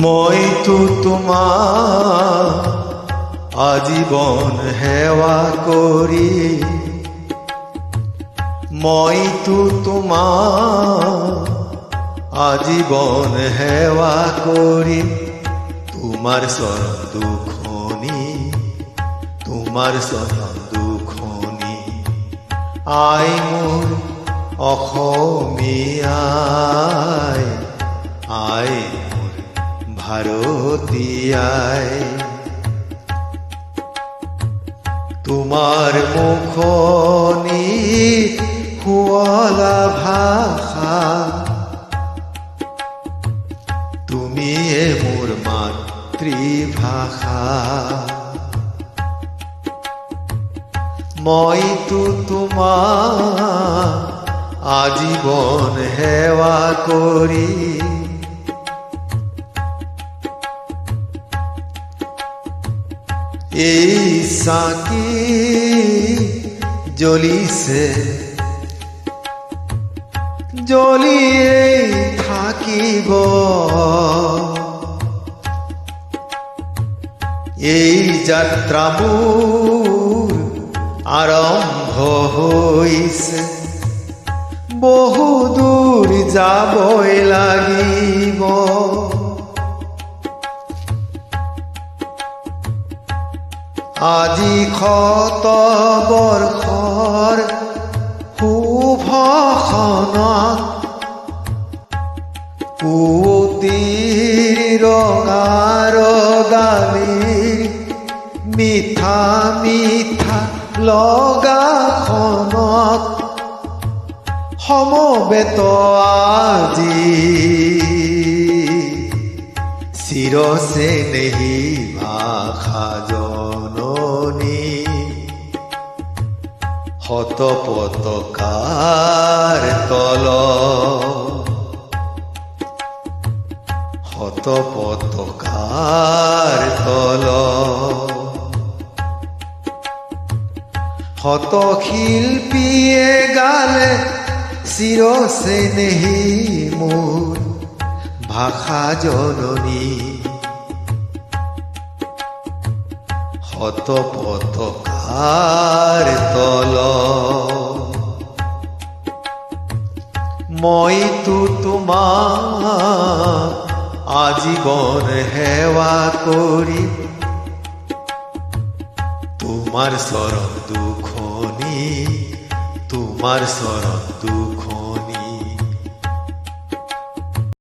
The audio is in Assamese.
মইতো তোমাক আজীবন সেৱা কৰি, মইতো তোমাক আজীবন সেৱা কৰি, তোমাৰ চৰণ দুখনি, তোমাৰ চৰণ দুখনি। আই মোৰ অসমীয়াই, আই মোৰ ভাৰতীয়াই, তোমাৰ মুখনি শুৱলা ভাষা, তুমিয়ে মোৰ মাতৃভাষা। মইতো তোমাক আজীবন সেৱা কৰি, এই চাকি জ্বলিছে, জ্বলিয়েই থাকিব, এই যাত্ৰা মোৰ আৰম্ভ হৈছে, বহু দূৰ যাবই লাগিব। আজি শত বৰ্ষৰ শুভক্ষণত, পুৱতিৰ ৰঙা ৰদালিৰ মিঠা মিঠা লগাখনত সমবেত আজি চিৰচেনেহী ভাষা জননী, শত পতাকাৰ তলত, শত পতাকাৰ তলত, শত শিল্পীয়ে গালে চিৰচেনেহী মোৰ ভাষা জননী, শত পতাকাৰ তলত। মইতো তোমাক আজীবন সেৱা কৰি, তোমাৰ চৰণ দুখনি, তোমাৰ চৰণ দুখনি।